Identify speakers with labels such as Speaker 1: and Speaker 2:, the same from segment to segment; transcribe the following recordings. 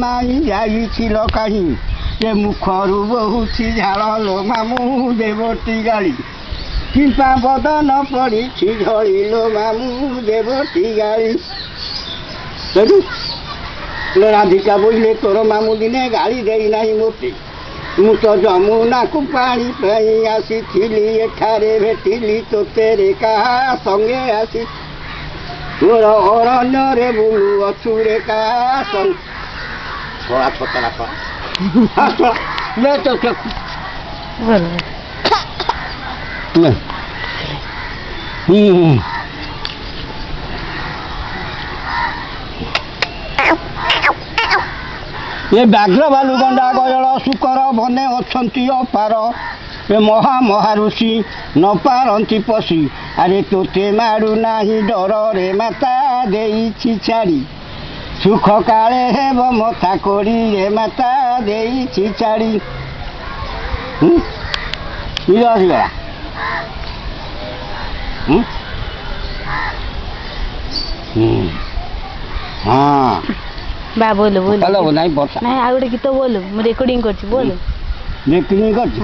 Speaker 1: ମାଇଁ ଯାଇଥିଲ କାହିଁ ଏ ମୁଖରୁ ବହୁଛି ଝାଳ ଲୋ ମାମୁଁ ଦେବଟି ଗାଳି କିମ୍ପା ବଦନ ପଡ଼ିଛି ଝଳିଲୋ ମାମୁଁ ଦେବଟି ଗାଳି ରାଧିକା ବୋଇଲେ ତୋର ମାମୁଁ ଦିନେ ଗାଳି ଦେଇନାହିଁ ମୋତେ ମୁଁ ତ ଯମୁନାକୁ ପାଣି ପାଇଁ ଆସିଥିଲି ଏଠାରେ ଭେଟିଲି ତୋତେ କାହା ସଙ୍ଗେ ଆସି ତୋର ଅରଣ୍ୟରେ ବୁଲୁ ଅଛୁ ରେ କାହା ସଙ୍ଗେ ଛଡ଼ା ଛତରା ଏ ବ୍ୟାଘ୍ର ବାଲୁ ଗଣ୍ଡା ଗୟଳ ଶୁକର ବନେ ଅଛନ୍ତି ଅପାର ଏ ମହାମହାଋଷି ନ ପାରନ୍ତି ପଶି ଆରେ ତୋତେ ମାଡ଼ୁ ନାହିଁ ଡରରେ ମାତା ଦେଇଛି ଛାଡ଼ି ସୁଖ କାଳେ ହେବ ମଥା କରି ଏ ମାତା ଦେଇଛି ଛାଡ଼ି ଆସିଗଲା ହଁ
Speaker 2: बा बोलो बोलो
Speaker 1: चलो नहीं वर्षा
Speaker 2: नहीं आ गोटे गीत बोलो मु रेकॉर्डिंग करछि बोलो
Speaker 1: रेकॉर्डिंग करछि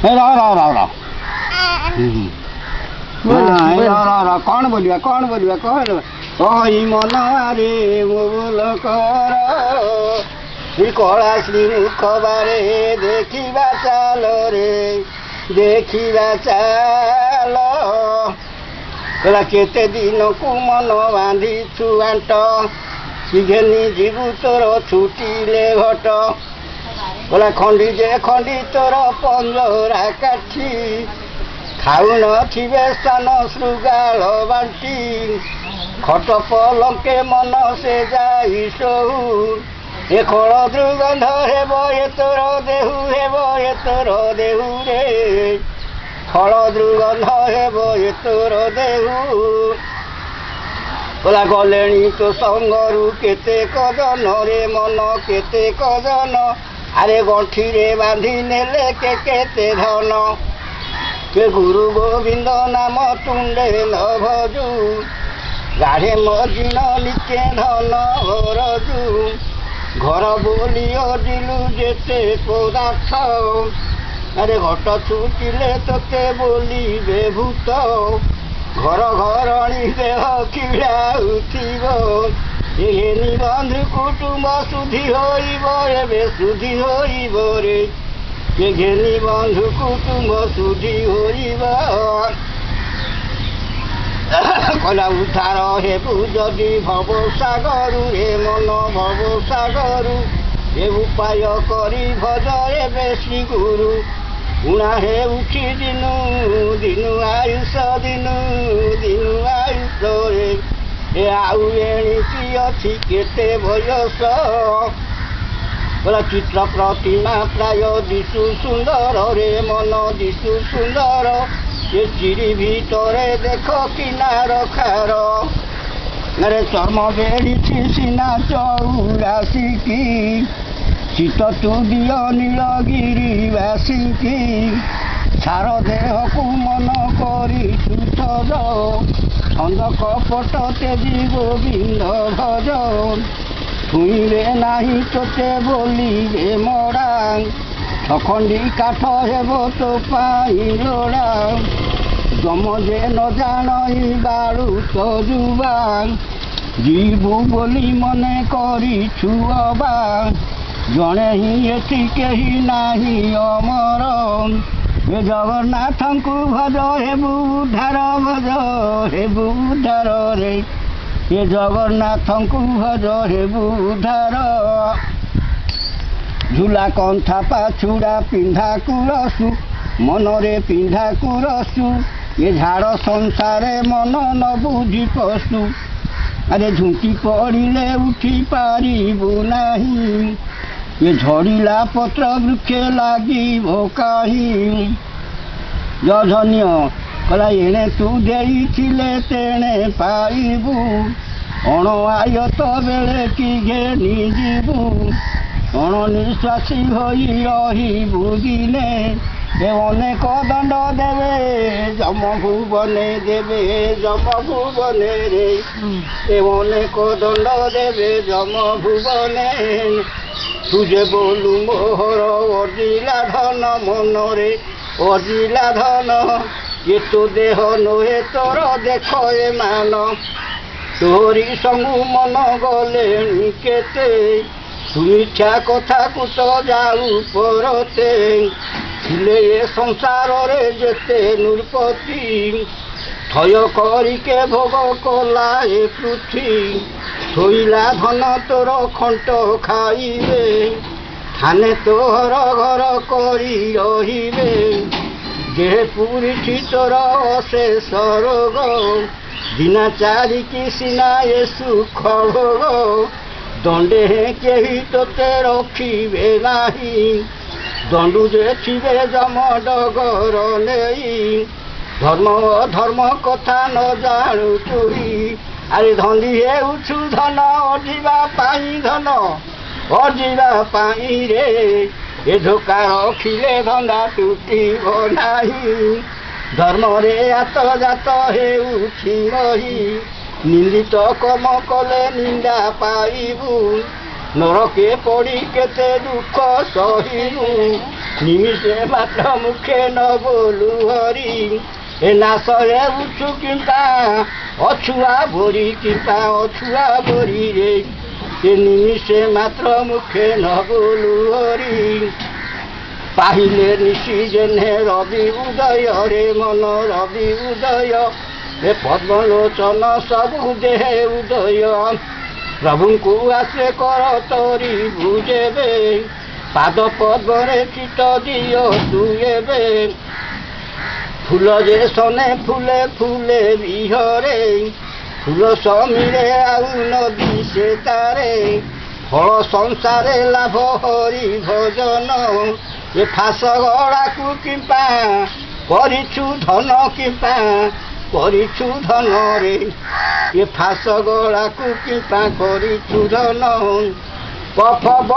Speaker 1: ए रा रा रा रा बोलो कौन बोलिया कौन ओई मन रे बोल कर श्री कला श्री मुख बारे देखिबा चालो रे देखिबा चालो कला केते दिन को मन बांधी छुआंट सीघेनी जीवु तोर छुटिले घट गला खंडी जे खंडी तोर पंजरा काठी खाऊ नथिबे स्थान श्रृगाल बांटी खट पलंके मन से जाई सोहु ए खल दुर्गंध हेब ए तोर देहु रे खल दुर्गंध हेब ए तोर देहु गला गलेणी तो संगरू केते कजन रे मन केते कजन आरे गंठी रे बांधी नेले केते धन के गुरु गोविंद नाम तुंडे न भजू गाढ़े मजिन लिखे धन रजू घर बोली अजिलु जेते पदार्थ अरे घट छुटिले तोते बोली भूत घर घरणी देह किड़ाउथिब एहेनी बंधु कुटुंब सुधी होइब एबे सुधी होइब रे एहेनी बंधु कुटुंब सुधी होइब कला उद्धार हेबु जदि भव सागरु रे मन भव सागरु ए उपाय करी भज एबे श्री गुरु उणा हे उठी दिनु दिनु आयुष रे ए आउ एणिकी अछि केते बयस चित्र प्रतिमा प्राय दिशु सुंदर रे मन दिशु सुंदर ए चिरी भितरे देख किनार खार रे चर्म बेड़ी सीना चौरासी की शीत तुदिय नीलगिरी बासिकी सार देह को मन करी सुथर छंद कपट तेजी गोविंद भज छुईले नहीं तोते बोलिले मरा छखंडी काठ हेब तो पाई लोड़ा जम जे न जानी बाड़ू तो जुबा जीवु बोली मने करी छुअबा जड़े ही एति कही नाही अमर ए जगन्नाथ को भज हेबु उद्धार रे ए जगन्नाथ को भज हेबु उद्धार झूला कंथा पाछुड़ा पिंधा कुरसु मनरे पिंधा कुरसु ये झाड़ संसारे मन न बुझी पशु अरे झुंटी पड़िले उठी पारिबु नाही ये झड़िला पत्र वृक्षे लगी भोकाही जधन्य कला एणे तू देइथिले तेणे पाइबु अण आयत बेले कि घेनी जीवु अण निश्वासी होई रहिबु दिने ଏ ଅନେକ ଦଣ୍ଡ ଦେବେ ଯମ ଭୁବନେ ଦେବେ ଯମ ଭୁବନରେ ଏ ଅନେକ ଦଣ୍ଡ ଦେବେ ଯମ ଭୁବନେ ତୁ ଯେ ବୋଲୁ ମୋହର ଅଜିଲା ଧନ ମନରେ ଅଜିଲା ଧନ ଏ ତୋ ଦେହ ନୁହେଁ ତୋର ଦେଖ ଏ ମାନ ତୋରି ସବୁ ମନ ଗଲେଣି କେତେ ତୁ ମିଠା କଥାକୁ ତ ଯାଉ ପରତେ ଥିଲେ ଏ ସଂସାରରେ ଯେତେ ନୃପତି ଥୟ କରିକେ ଭୋଗ କଲା ଏ ପୃଥ୍ୱୀ ଶୋଇଲା ଧନ ତୋର ଖଣ୍ଟ ଖାଇବେ ଥାନେ ତୋର ଘର କରି ରହିବେ ଯେ ପୁରୀଠି ତୋର ଅଶେଷ ରୋଗ ଦିନା ଚାରିକି ସିନା ଏ ସୁଖ ଭୋଗ ଦଣ୍ଡେ କେହି ତୋତେ ରଖିବେ ନାହିଁ ଦଣ୍ଡୁରେ ଥିବେ ଯମ ଡଗର ନେଇ ଧର୍ମ ଅଧର୍ମ କଥା ନ ଜାଣୁ ତୁହି ଆରେ ଧନୀ ହେଉଛୁ ଧନ ଅଜିବା ପାଇଁ ଧନ ଅଜିବା ପାଇଁ ରେ ଏ ଧୋକା ରଖିଲେ ଧନ୍ଦା ତୁଟିବ ନାହିଁ ଧର୍ମରେ ଆତଜାତ ହେଉଛି ରହି ନିନ୍ଦିତ କର୍ମ କଲେ ନିନ୍ଦା ପାଇବୁ ନରକେ ପଡ଼ି କେତେ ଦୁଃଖ ସହିବୁ ନିମିଷେ ମାତ୍ର ମୁଖେ ନ ବୋଲୁ ହରି ଏ ନାଶ ହେଉଛୁ କିମ୍ପା ଅଛୁଆ ବୋରି କିମ୍ପା ଅଛୁଆ ବୋରିରେ ଏ ନିମିଷେ ମାତ୍ର ମୁଖେ ନ ବୋଲୁ ହରି ପାହିଲେ ନିଶି ଯେନେ ରବି ଉଦୟରେ ମନ ରବି ଉଦୟ ଏ ପଦ୍ମଲୋଚନ ସବୁ ଦେହେ ଉଦୟ ପ୍ରଭୁଙ୍କୁ ଆଶ୍ରେ କର ତୋରି ବୁଝେବେ ପାଦ ପଦ୍ମରେ ଚିତ ଦିଅ ତୁ ଏବେ ଫୁଲ ଯେ ସନେ ଫୁଲେ ଫୁଲେ ବିହରେ ଫୁଲ ସମୀରେ ଆଉ ନଦୀ ସେ ତାରେ ଫଳ ସଂସାରେ ଲାଭ ହରି ଭଜନ ଏ ଫାସ ଗଳାକୁ କିମ୍ପା କରିଛୁ ଧନ କିମ୍ପା କରିଛୁ ଧନରେ ଏ ଫାସ ଗଳାକୁ କିମ୍ପା କରିଛୁ ଧନ ପଫବ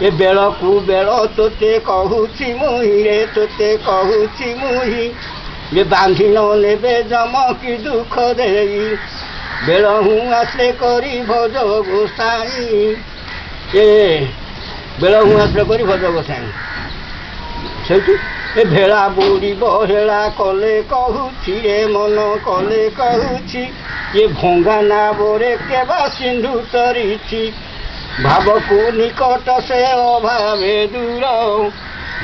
Speaker 1: ଏ ବେଳକୁ ବେଳ ତୋତେ କହୁଛି ମୁହିଁରେ ତୋତେ କହୁଛି ମୁହିଁ ଏ ବାନ୍ଧି ନ ନେବେ ଯମ କି ଦୁଃଖ ଦେଇ ବେଳ ହୁଁ ଆଶ୍ରେ କରି ଭଜ ଗୋସାଇଁ ଏ ବେଳ ହୁଁ ଆଶ୍ରେ କରି ଭଜ ଗୋସାଇଁ ସେଇଠୁ ଏ ଭେଳା ବୁଡ଼ିବ ହେଳା କଲେ କହୁଛି ଏ ମନ କଲେ କହୁଛି ଏ ଭଙ୍ଗା ନାବରେ କେବା ସିନ୍ଧୁ ତରିଛି ଭାବକୁ ନିକଟ ସେ ଅଭାବେ ଦୂର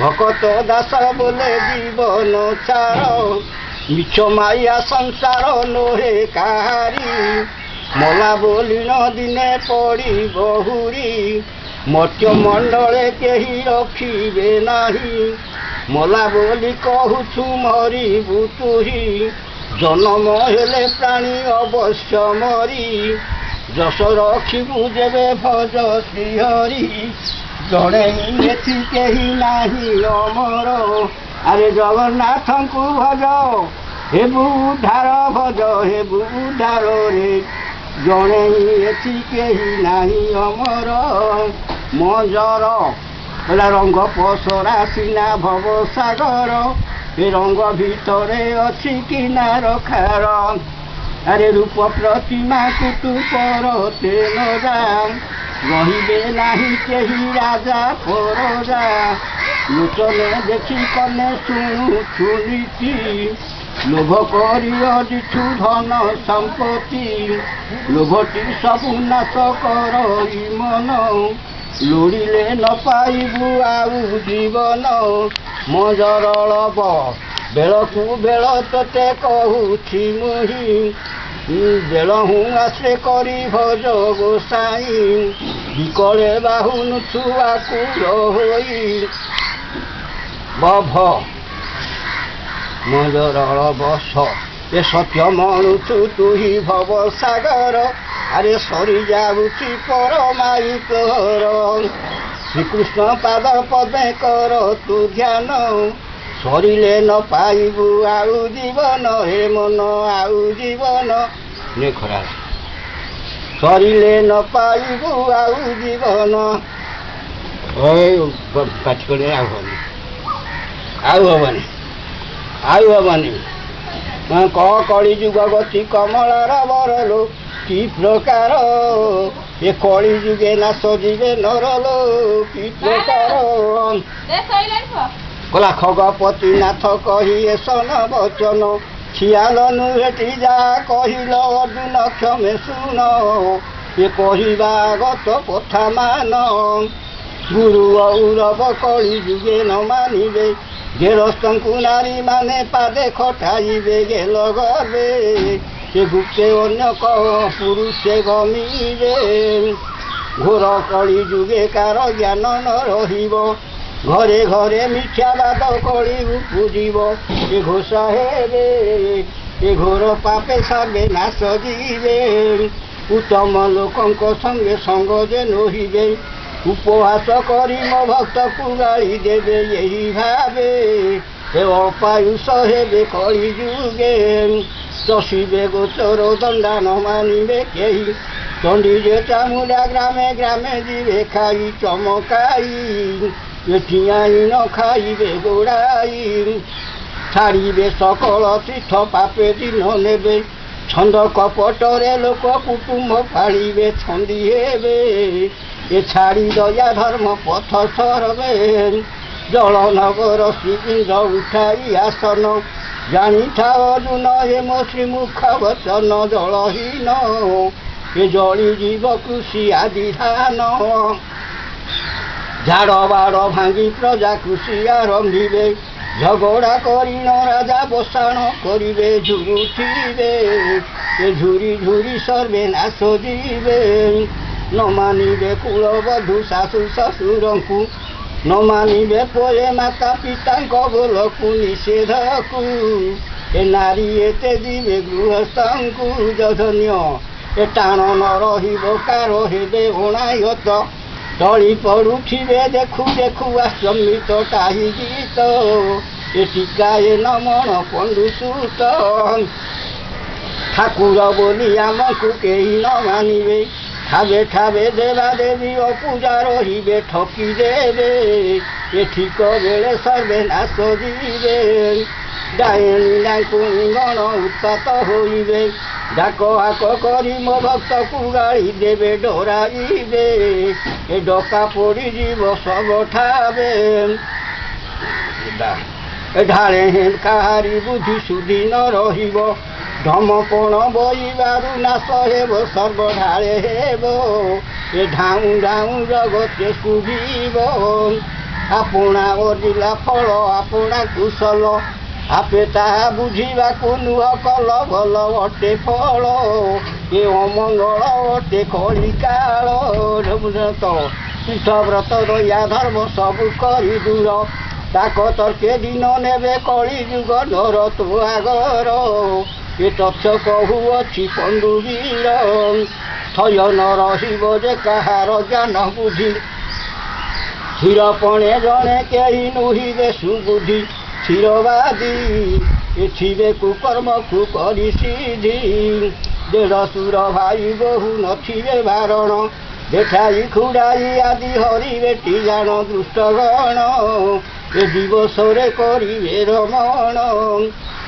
Speaker 1: ଭକତ ଦାସ ବୋଲେ ଜୀବନ ଚାର ମିଛ ମାୟା ସଂସାର ନୋହେ କାହାରି ମଲା ବୋଲି ନ ଦିନେ ପଡ଼ି ବହୁରି ମତ୍ୟ ମଣ୍ଡଳେ କେହି ରଖିବେ ନାହିଁ ମଲା ବୋଲି କହୁଛୁ ମରିବୁ ତୁହି ଜନମ ହେଲେ ପ୍ରାଣୀ ଅବଶ୍ୟ ମରି ଯଶ ରଖିବୁ ଯେବେ ଭଜ ଶ୍ରୀହରି ଜଣେ ଏଠି କେହି ନାହିଁ ଅମର ଆରେ ଜଗନ୍ନାଥଙ୍କୁ ଭଜ ହେବୁ ଉଦ୍ଧାର ଭଜ ହେବୁ ଉଦ୍ଧାରରେ ଜଣେ ଏଠି କେହି ନାହିଁ ଅମର ମଞ୍ଜର ହେଲା ରଙ୍ଗ ପସରା ସିନା ଭବ ସାଗର ଏ ରଙ୍ଗ ଭିତରେ ଅଛି କିନାର ଖାର ଆରେ ରୂପ ପ୍ରତିମାକୁ ତୁ ପରତେ ନ ଯା ରହିବେ ନାହିଁ କେହି ରାଜା ପରଜା ଲୋଚନେ ଦେଖି କନେ ଶୁଣୁଛୁ ନୀତି ଲୋଭ କରି ଅଜିଛୁ ଧନ ସମ୍ପତ୍ତି ଲୋଭଟି ସବୁ ନାଶ କରଇ ମନ ଲୋଡ଼ିଲେ ନ ପାଇବୁ ଆଉ ଜୀବନ ମଜରଳବ ବେଳକୁ ବେଳ ତୋତେ କହୁଛି ମୁହିଁ ବେଳ ହୁଁ ଆଶ୍ରେ କରି ଭଜ ଗୋସାଇଁ ବିକଳେ ବାହୁନୁ ଛୁଆକୁ ରହୋଇ ବଭ ମଜରଳ ବସ ଏ ସତ୍ୟ ମଣୁଛୁ ତୁହି ଭବ ସାଗର ଆରେ ସରି ଯାଉଛି ପରମାୟୁ ତୋର ଶ୍ରୀକୃଷ୍ଣ ପାଦ ପଦେ କର ତୁ ଧ୍ୟାନ ସରିଲେ ନ ପାଇବୁ ଆଉ ଜୀବନ ହେ ମନ ଆଉ ଜୀବନ ନେ ଖରା ସରିଲେ ନ ପାଇବୁ ଆଉ ଜୀବନ ପାଠ କରି ଆଉ ଆଉ ହବନି ଆଉ ହବନି କଳି ଯୁଗ ଗତି କମଳାର ବରଲୋ କି ପ୍ରକାର ଏ କଳି ଯୁଗେ ନାଶ ଯିବେ ନରଲୋ କି ପ୍ରକାର କଲା ଖଗପତି ନାଥ କହି ଏସନ ବଚନ ଖିଆଲ ନୁହେଟି ଯା କହିଲ ଅର୍ଜୁନ କ୍ଷମେ ଶୁଣ ଏ କହିବା ଗତ କଥା ମାନ ଗୁରୁ ଔରବ କଳି ଯୁଗେ ନ ମାନିବେ ଗେରସ୍ତଙ୍କୁ ନାରୀମାନେ ପାଦେ ଖଟାଇବେ ଗେଲ ଗଲେ ସେ ଗୁପ୍ତେ ଅନ୍ୟ ପୁରୁଷେ ଗମିବେ ଘୋର କଳି ଯୁଗେ କାର ଜ୍ଞାନ ନ ରହିବ ଘରେ ଘରେ ମିଥ୍ୟାବାଦ କଳି ଉପୁଜିବ ଏ ଘୋଷା ହେବେ ଏ ଘୋର ପାପେ ସର୍ବେ ନାଶ ଯିବେ ଉତ୍ତମ ଲୋକଙ୍କ ସଙ୍ଗେ ସଙ୍ଗ ଯେ ନହିବେ ଉପହାସ କରି ମୋ ଭକ୍ତକୁ ଗାଳି ଦେବେ ଏହି ଭାବେ ଏ ଅପାୟୁଷ ହେବେ କଳି ଯୁଗେ ଚଷିବେ ଗୋଚର ଦଣ୍ଡା ନ ମାନିବେ କେହି ଚଣ୍ଡୀ ଯେ ଚାମୁଣ୍ଡା ଗ୍ରାମେ ଗ୍ରାମେ ଯିବେ ଖାଇ ଚମକାଇ ଏଠିଆଇ ନ ଖାଇବେ ଗୋଡ଼ାଇ ଛାଡ଼ିବେ ସକଳ ତୀର୍ଥ ପାପେ ଦିନ ନେବେ ଛନ୍ଦ କପଟରେ ଲୋକ କୁଟୁମ୍ବ ପାଳିବେ ଛନ୍ଦି ହେବେ ଏ ଛାଡ଼ି ଦୟା ଧର୍ମ ପଥ ସରବେ ଜଳ ନଗର ଶ୍ରୀକିନ୍ଦ ଉଠାଇ ଆସନ ଜାଣିଥାଅ ଅର୍ଜୁନ ଏ ମୋ ଶ୍ରୀମୁଖ ବଚନ ଜଳହୀନ ଏ ଜଳି ଯିବ କୃଷି ଆଦି ଧାନ ଝାଡ଼ ବାଡ଼ ଭାଙ୍ଗି ପ୍ରଜା କୃଷି ଆରମ୍ଭିବେ ଝଗଡ଼ା କରିଣ ରାଜା ବସାଣ କରିବେ ଝୁରୁଥିବେ ଏ ଝୁରି ଝୁରି ସର୍ବେ ନାଶ ଯିବେ ନ ମାନିବେ କୁଳବଧୂ ଶାଶୁ ଶ୍ୱଶୁରଙ୍କୁ ନ ମାନିବେ ପରେ ମାତା ପିତାଙ୍କ ବୋଲକୁ ନିଷେଧକୁ ଏ ନାରୀ ଏତେ ଯିବେ ଗୃହସ୍ଥଙ୍କୁ ଯଧନ୍ୟ ଏ ଟାଣ ନ ରହିବ କାର ହେବେ ଅଣାୟତ ଟଳି ପଡ଼ୁଥିବେ ଦେଖୁ ଦେଖୁ ଆଶ୍ରମିତ ଟାହି ଗୀତ ଏ ଟିକାଏ ନମଣ ପଣ୍ଡୁସୁତ ଠାକୁର ବୋଲି ଆମକୁ କେହି ନ ମାନିବେ ଠାବେ ଠାବେ ଦେବା ଦେବୀ ଅପୂଜା ରହିବେ ଠକି ଦେବେ ଏ ଠିକ ବେଳେ ସର୍ବେ ନାଶ ଯିବେ ଡାଏଣୀ ଡାକୁଣୀ ଗଣ ଉତ୍ପାତ ହୋଇବେ ଡାକ ହାକ କରି ମୋ ଭକ୍ତକୁ ଗାଳି ଦେବେ ଡରାଇବେ ଏ ଡକା ପଡ଼ିଯିବ ସବୁ ଠାବେ ଏ ଢାଳେ କାହାରି ବୁଦ୍ଧି ସୁଧି ନ ରହିବ ଧମପଣ ବଇବାରୁ ନାଶ ହେବ ସର୍ବ ଢାଳେ ହେବ ଏ ଢାଉଁ ଢାଉଁ ଜଗତେ ଶୁଭିବ ଆପଣା ଅଜିଲା ଫଳ ଆପଣା କୁଶଳ ଆପେ ତାହା ବୁଝିବାକୁ ନୁହ କଲ ଭଲ ଅଟେ ଫଳ ଏ ଅମଙ୍ଗଳ ଅଟେ କଳିକାଳ ପୀଠବ୍ରତ ଦୟା ଧର୍ମ ସବୁ କରି ଦୂର ତାକ ତର୍କେ ଦିନ ନେବେ କଳି ଯୁଗ ନର ତୁ ଆଗର ଏ ତଥ୍ୟ କହୁଅଛି ପଣ୍ଡୁ ବୀର ଥୟ ନ ରହିବ ଯେ କାହାର ଜ୍ଞାନ ବୁଦ୍ଧି କ୍ଷୀରପଣେ ଜଣେ କେହି ନୁହିବେ ସୁବୁଦ୍ଧି କ୍ଷୀରବାଦୀ ଏଥିବେ କୁକର୍ମକୁ କରି ସିଦ୍ଧି ଦେଢ଼ଶୁର ଭାଇ ବୋହୁ ନଥିବେ ବାରଣ ଦେଖାଇ ଖୁଡ଼ାଇ ଆଦି ହରିବେ ଟି ଜାଣ ଦୃଷ୍ଟଗଣ ଏ ଦିବସରେ କରିବେ ରମଣ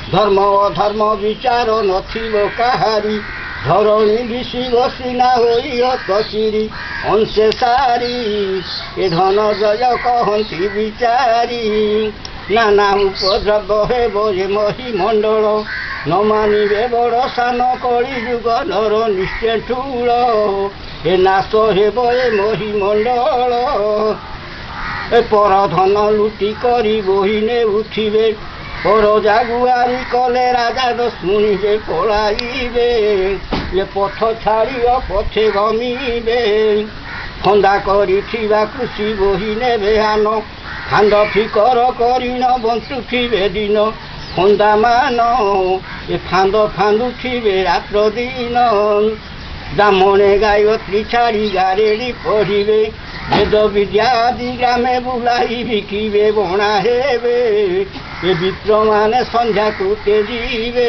Speaker 1: ଧର୍ମ ଅଧର୍ମ ବିଚାର ନଥିବ କାହାରି ଧରଣୀ ବିଷିବ ସିନା ହୋଇ ହତଶିରି ଅଂଶେ ସାରି ଏ ଧନଜୟ କହନ୍ତି ବିଚାରି ନାନା ଉପଦ୍ରବ ହେବ ଏ ମହିମଣ୍ଡଳ ନ ମାନିବେ ବଡ଼ ସାନ କଳି ଯୁଗ ନର ନିଶ୍ଚେ ଠୁଳ ଏ ନାଶ ହେବ ଏ ମହିମଣ୍ଡଳ ଏ ପର ଧନ ଲୁଟି କରି ବୋହି ନେଉଥିବେ ପର ଜାଗୁଆରୀ କଲେ ରାଜା ଶୁଣିବେ ପଳାଇବେ ଏ ପଥ ଛାଡ଼ିବ ପଛେ ଗମିବେ ଖନ୍ଦା କରିଥିବା କୃଷି ବୋହି ନେବେ ଆନ ଖାନ୍ଦ ଫିକର କରିଣ ବଞ୍ଚୁଥିବେ ଦିନ ଖନ୍ଦା ମାନ ଏ ଫାନ୍ଦ ଫାନ୍ଦୁଥିବେ ରାତ୍ର ଦିନ ବ୍ରାହ୍ମଣେ ଗାୟତ୍ରୀ ଛାଡ଼ି ଗାରେଡ଼ି ପଢ଼ିବେ ବେଦ ବିଦ୍ୟା ଆଦି ଗ୍ରାମେ ବୁଲାଇ ବିକିବେ ବଣା ହେବେ ଏ ବିପ୍ରମାନେ ସନ୍ଧ୍ୟାକୁ ତେଜିବେ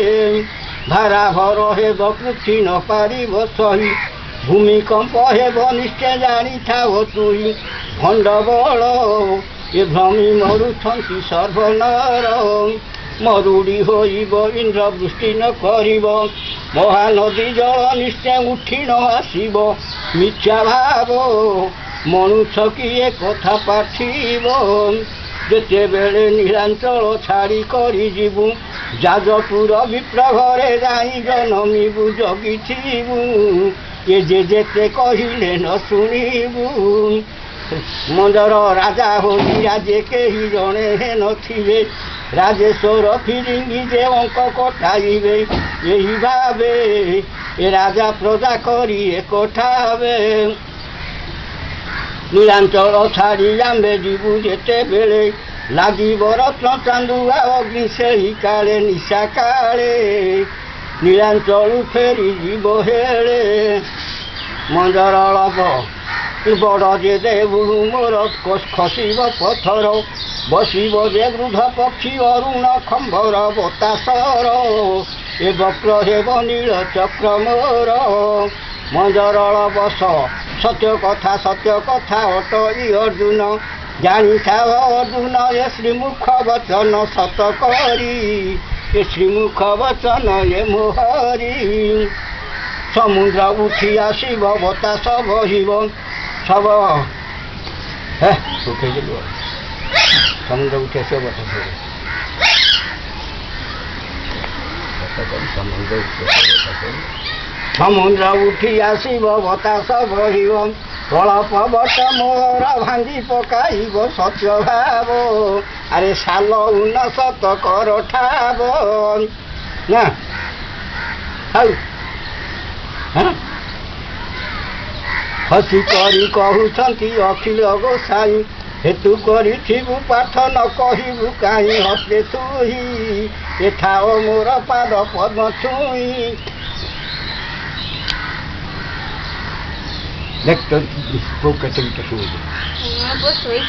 Speaker 1: ଧାରାଭର ହେବ ପୃଥ୍ୱୀ ନ ପାରିବ ସହି ଭୂମିକମ୍ପ ହେବ ନିଶ୍ଚୟ ଜାଣିଥାଅ ତୁହି ଭଣ୍ଡବଳ ଏ ଭ୍ରମି ମରୁଛନ୍ତି ସର୍ବନର ମରୁଡ଼ି ହୋଇବ ଇନ୍ଦ୍ର ବୃଷ୍ଟି ନ କରିବ ମହାନଦୀ ଜଳ ନିଶ୍ଚୟ ଉଠି ନ ଆସିବ ମିଥ୍ୟା ଭାବ ମନୁଷ୍ୟ କିଏ କଥା ପାଠିବ ଯେତେବେଳେ ନୀଳାଞ୍ଚଳ ଛାଡ଼ି କରି ଯିବୁ ଯାଜପୁର ବିପ୍ଳବରେ ଯାଇ ଜନମିବୁ ଜଗିଥିବୁ ଏ ଯେତେ କହିଲେ ନ ଶୁଣିବୁ ମନ୍ଦିର ରାଜା ହୋଇ ରାଜେ କେହି ଜଣେ ନଥିବେ ରାଜେଶ୍ୱର ଫିରିଙ୍ଗି ଯେ ଅଙ୍କ କଟାଇବେ ଏହି ଭାବେ ଏ ରାଜା ପ୍ରଜା କରି ଏକଠା ହେବେ ନୀଳାଞ୍ଚଳ ଛାଡ଼ି ଆମ୍ଭେ ଯିବୁ ଯେତେବେଳେ ଲାଗିବ ରତ୍ନ ଚାନ୍ଦୁଆ ଅଗ୍ନି ସେହି କାଳେ ନିଶା କାଳେ ନୀଳାଞ୍ଚଳୁ ଫେରି ଯିବ ହେଳେ ମନ୍ଦିର ଅଳପ ବଡ଼ ଯେ ଦେବୁଳୁ ମୋର ଖସିବ ପଥର ବସିବ ଯେ ବୃଦ୍ଧ ପକ୍ଷୀ ଅରୁଣ ଖମ୍ବର ବତାସର ଏ ବକ୍ର ହେବ ନୀଳ ଚକ୍ର ମୋର ମଞ୍ଜରଳ ବସ ସତ୍ୟ କଥା ଅଟଇ ଅର୍ଜୁନ ଜାଣିଥାଅ ଅର୍ଜୁନ ଏ ଶ୍ରୀମୁଖ ବଚନ ସତ କରି ଏ ଶ୍ରୀମୁଖ ବଚନ ଏ ମୋହରି ସମୁଦ୍ର ଉଠି ଆସିବ ବତାସ ବହିବ ସବ ଶୁଖେଇଦେଲୁ ସମୁଦ୍ର ଉଠି ଆସିବ ବତାସ ସମୁଦ୍ର ଉଠି ଆସିବ ବତାସ ବହିବ କଳପ ବଟ ମୋର ଭାଙ୍ଗି ପକାଇବ ସତ୍ୟ ଭାବ ଆରେ ସାଲ ଉନ ସତ କର ଠାବ ନା ହଉ ହସି କରି କହୁଛନ୍ତି ଅଖିଳ ଗୋସାଇ ହେତୁ କରିଥିବୁ ପାଠ ନ କହିବୁ କାହିଁ ହସେ ତୁହି ଏଠାଅ ମୋର ପାଦ ପଦ୍ମ ଛୁଇଁ দেখ তোর বউ কেটে গিয়ে শুয়ে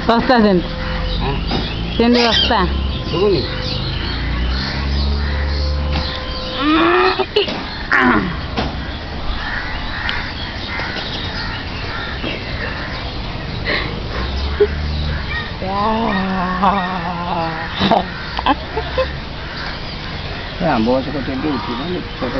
Speaker 2: ରସ୍ତା ସେମିତି ସେମିତି ରସ୍ତା
Speaker 1: শুনুনি আম্ব গছ কত উঠি ছোট